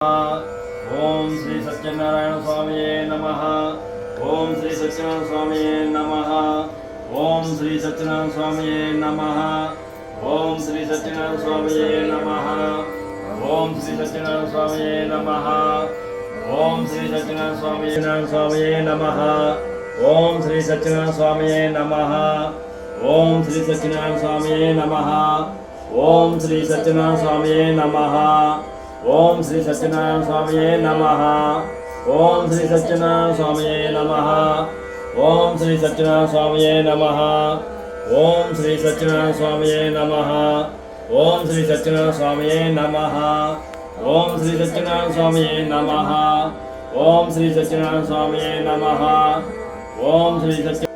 ओम श्री सत्यनारायण स्वामी नमः। ओम श्री सत्यनारायण स्वामी नमः। ओम श्री सत्यनारायण स्वामी नमः। ओम श्री सत्यनारायण स्वामी नमः। ओम श्री सत्यनारायण स्वामी नमः। ओम श्री सत्यनारायण स्वामी नमः। ओम श्री सत्यनारायण स्वामी नमः। ओम श्री सत्यनारायण स्वामी नमः। ओम श्री सत्यनारायण स्वामी नमः। ओम श्री सत्यनारायण स्वामी नमः। ओम श्री सत्यनारायण स्वामी नमः। ओम श्री सत्यनारायण स्वामी नमः। ओम श्री सत्यनारायण स्वामी नमः। ओम श्री सत्यनारायण स्वामी नमः। ओम श्री सत्यनारायण स्वामी नमः। ओम श्री सत्यनारायण स्वामी नमः। ओम श्री सत्य